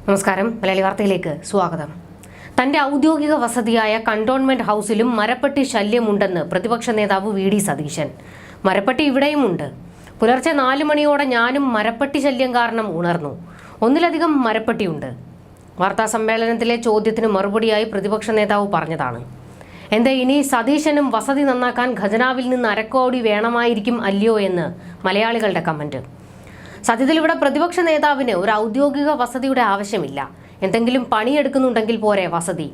നമസ്കാരം. മലയാളി വാർത്തയിലേക്ക് സ്വാഗതം. തന്റെ ഔദ്യോഗിക വസതിയായ കണ്ടോൺമെന്റ് ഹൗസിലും മരപ്പട്ടി ശല്യമുണ്ടെന്ന് പ്രതിപക്ഷ നേതാവ് വി.ഡി. സതീശൻ. മരപ്പട്ടി ഇവിടെയുമുണ്ട്. പുലർച്ചെ 4 മണിയോടെ ഞാനും മരപ്പട്ടി ശല്യം കാരണം ഉണർന്നു. ഒന്നിലധികം മരപ്പട്ടിയുണ്ട്. വാർത്താ സമ്മേളനത്തിലെ ചോദ്യത്തിന് മറുപടിയായി പ്രതിപക്ഷ നേതാവ് പറഞ്ഞതാണ്. എന്താ ഇനി സതീശനും വസതി നന്നാക്കാൻ ഖജനാവിൽ നിന്ന് അരക്കോടി വേണമായിരിക്കും അല്ലയോ എന്ന് മലയാളികളുടെ കമന്റ്. സത്യത്തിൽ ഇവിടെ പ്രതിപക്ഷ നേതാവിന് ഒരു ഔദ്യോഗിക വസതിയുടെ ആവശ്യമില്ല. എന്തെങ്കിലും പണിയെടുക്കുന്നുണ്ടെങ്കിൽ പോരെ വസതി.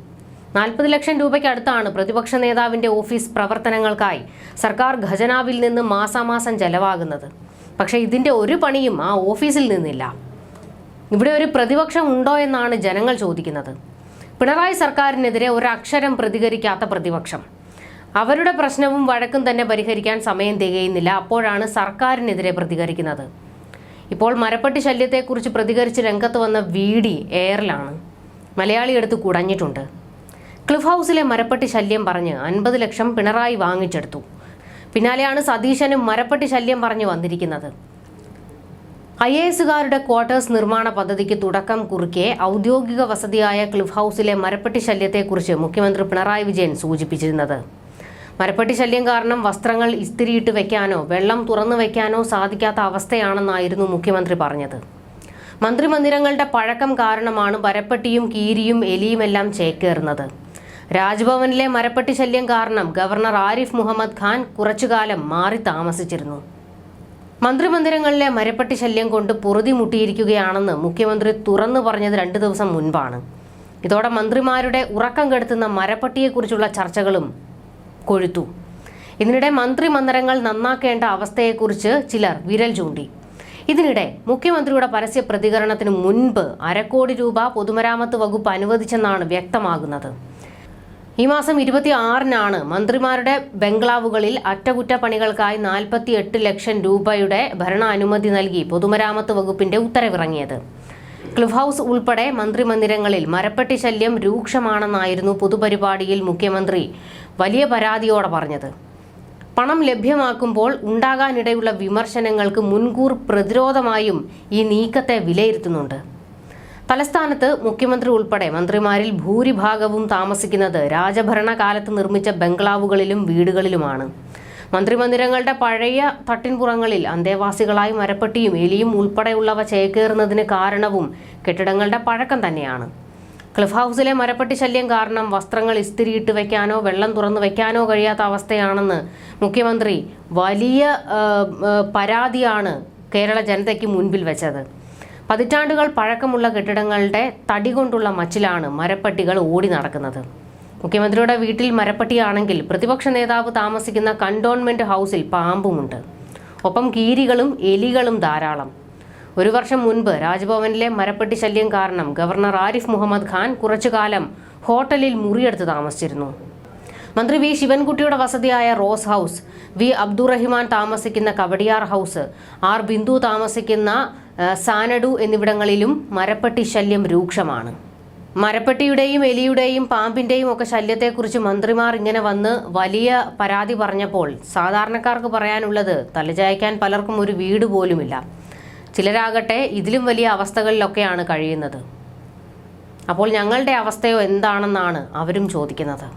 40 ലക്ഷം രൂപയ്ക്ക് അടുത്താണ് പ്രതിപക്ഷ നേതാവിന്റെ ഓഫീസ് പ്രവർത്തനങ്ങൾക്കായി സർക്കാർ ഖജനാവിൽ നിന്ന് മാസാമാസം ചെലവാകുന്നത്. പക്ഷേ ഇതിന്റെ ഒരു പണിയും ആ ഓഫീസിൽ നിന്നില്ല. ഇവിടെ ഒരു പ്രതിപക്ഷം ഉണ്ടോ എന്നാണ് ജനങ്ങൾ ചോദിക്കുന്നത്. പിണറായി സർക്കാരിനെതിരെ ഒരക്ഷരം പ്രതികരിക്കാത്ത പ്രതിപക്ഷം. അവരുടെ പ്രശ്നവും വഴക്കും തന്നെ പരിഹരിക്കാൻ സമയം തികയുന്നില്ല. അപ്പോഴാണ് സർക്കാരിനെതിരെ പ്രതികരിക്കുന്നത്. ഇപ്പോൾ മരപ്പട്ടി ശല്യത്തെക്കുറിച്ച് പ്രതികരിച്ച് രംഗത്ത് വന്ന വി.ഡി. എയറിലാണ്. മലയാളി എടുത്ത് കുടഞ്ഞിട്ടുണ്ട്. ക്ലിഫ് ഹൗസിലെ മരപ്പട്ടി ശല്യം പറഞ്ഞ് 50 ലക്ഷം പിണറായി വാങ്ങിച്ചെടുത്തു. പിന്നാലെയാണ് സതീശനും മരപ്പട്ടി ശല്യം പറഞ്ഞു വന്നിരിക്കുന്നത്. IAS-കാരുടെ ക്വാർട്ടേഴ്സ് നിർമ്മാണ പദ്ധതിക്ക് തുടക്കം കുറിക്കെ ഔദ്യോഗിക വസതിയായ ക്ലിഫ് ഹൗസിലെ മരപ്പട്ടി ശല്യത്തെക്കുറിച്ച് മുഖ്യമന്ത്രി പിണറായി വിജയൻ സൂചിപ്പിച്ചിരുന്നത്. മരപ്പട്ടി ശല്യം കാരണം വസ്ത്രങ്ങൾ ഇസ്തിരിയിട്ട് വെക്കാനോ വെള്ളം തുറന്നു വെക്കാനോ സാധിക്കാത്ത അവസ്ഥയാണെന്നായിരുന്നു മുഖ്യമന്ത്രി പറഞ്ഞത്. മന്ത്രിമന്ദിരങ്ങളുടെ പഴക്കം കാരണമാണ് മരപ്പട്ടിയും കീരിയും എലിയുമെല്ലാം ചേക്കേറുന്നത്. രാജ്ഭവനിലെ മരപ്പട്ടി ശല്യം കാരണം ഗവർണർ ആരിഫ് മുഹമ്മദ് ഖാൻ കുറച്ചുകാലം മാറി താമസിച്ചിരുന്നു. മന്ത്രിമന്ദിരങ്ങളിലെ മരപ്പട്ടി ശല്യം കൊണ്ട് പൊറുതി മുട്ടിയിരിക്കുകയാണെന്ന് മുഖ്യമന്ത്രി തുറന്നു പറഞ്ഞത് 2 ദിവസം മുൻപാണ്. ഇതോടെ മന്ത്രിമാരുടെ ഉറക്കം കെടുത്തുന്ന മരപ്പട്ടിയെക്കുറിച്ചുള്ള ചർച്ചകളും കൊഴുത്തു. ഇതിനിടെ മന്ത്രിമന്ദിരങ്ങൾ നന്നാക്കേണ്ട അവസ്ഥയെക്കുറിച്ച് ചിലർ വിരൽ ചൂണ്ടി. ഇതിനിടെ മുഖ്യമന്ത്രിയുടെ പരസ്യ പ്രതികരണത്തിന് മുൻപ് 1/2 കോടി രൂപ പൊതുമരാമത്ത് വകുപ്പ് അനുവദിച്ചെന്നാണ് വ്യക്തമാകുന്നത്. ഈ മാസം 26-നാണ് മന്ത്രിമാരുടെ ബംഗ്ലാവുകളിൽ അറ്റകുറ്റപ്പണികൾക്കായി 48 ലക്ഷം രൂപയുടെ ഭരണാനുമതി നൽകി പൊതുമരാമത്ത് വകുപ്പിന്റെ ഉത്തരവിറങ്ങിയത്. ക്ലിഫ് ഹൗസ് ഉൾപ്പെടെ മന്ത്രിമന്ദിരങ്ങളിൽ മരപ്പട്ടി ശല്യം രൂക്ഷമാണെന്നായിരുന്നു പൊതുപരിപാടിയിൽ മുഖ്യമന്ത്രി വലിയ പരാതിയോടെ പറഞ്ഞത്. പണം ലഭ്യമാക്കുമ്പോൾ ഉണ്ടാകാനിടയുള്ള വിമർശനങ്ങൾക്ക് മുൻകൂർ പ്രതിരോധമായും ഈ നീക്കത്തെ വിലയിരുത്തുന്നുണ്ട്. തലസ്ഥാനത്ത് മുഖ്യമന്ത്രി ഉൾപ്പെടെ മന്ത്രിമാരിൽ ഭൂരിഭാഗവും താമസിക്കുന്നത് രാജഭരണകാലത്ത് നിർമ്മിച്ച ബംഗ്ലാവുകളിലും വീടുകളിലുമാണ്. മന്ത്രിമന്ദിരങ്ങളുടെ പഴയ തട്ടിൻപുറങ്ങളിൽ അന്തേവാസികളായി മരപ്പട്ടിയും എലിയും ഉൾപ്പെടെയുള്ളവ ചേക്കേറുന്നതിന് കാരണവും കെട്ടിടങ്ങളുടെ പഴക്കം തന്നെയാണ്. ക്ലിഫ് ഹൗസിലെ മരപ്പട്ടി ശല്യം കാരണം വസ്ത്രങ്ങൾ ഇസ്തിരിയിട്ട് വെക്കാനോ വെള്ളം തുറന്നു വെക്കാനോ കഴിയാത്ത അവസ്ഥയാണെന്ന് മുഖ്യമന്ത്രി വലിയ പരാതിയാണ് കേരള ജനതയ്ക്ക് മുൻപിൽ വെച്ചത്. പതിറ്റാണ്ടുകൾ പഴക്കമുള്ള കെട്ടിടങ്ങളുടെ തടി കൊണ്ടുള്ള മച്ചിലാണ് മരപ്പട്ടികൾ ഓടി നടക്കുന്നത്. മുഖ്യമന്ത്രിയുടെ വീട്ടിൽ മരപ്പട്ടിയാണെങ്കിൽ പ്രതിപക്ഷ നേതാവ് താമസിക്കുന്ന കണ്ടോൺമെന്റ് ഹൗസിൽ പാമ്പുമുണ്ട്. ഒപ്പം കീരികളും എലികളും ധാരാളം. 1 വർഷം മുൻപ് രാജ്ഭവനിലെ മരപ്പട്ടി ശല്യം കാരണം ഗവർണർ ആരിഫ് മുഹമ്മദ് ഖാൻ കുറച്ചുകാലം ഹോട്ടലിൽ മുറിയെടുത്ത് താമസിച്ചിരുന്നു. മന്ത്രി വി. ശിവൻകുട്ടിയുടെ വസതിയായ റോസ് ഹൗസ്, വി. അബ്ദുറഹിമാൻ താമസിക്കുന്ന കവടിയാർ ഹൗസ്, ആർ. ബിന്ദു താമസിക്കുന്ന സാനഡു എന്നിവിടങ്ങളിലും മരപ്പട്ടി ശല്യം രൂക്ഷമാണ്. മരപ്പട്ടിയുടെയും എലിയുടെയും പാമ്പിന്റെയും ഒക്കെ ശല്യത്തെക്കുറിച്ച് മന്ത്രിമാർ ഇങ്ങനെ വന്ന് വലിയ പരാതി പറഞ്ഞപ്പോൾ സാധാരണക്കാർക്ക് പറയാനുള്ളത് തലചായ്ക്കാൻ പലർക്കും ഒരു വീട് പോലുമില്ല. ചിലരാകട്ടെ ഇതിലും വലിയ അവസ്ഥകളിലൊക്കെയാണ് കഴിയുന്നത്. അപ്പോൾ ഞങ്ങളുടെ അവസ്ഥയോ എന്താണെന്നാണ് അവരും ചോദിക്കുന്നത്.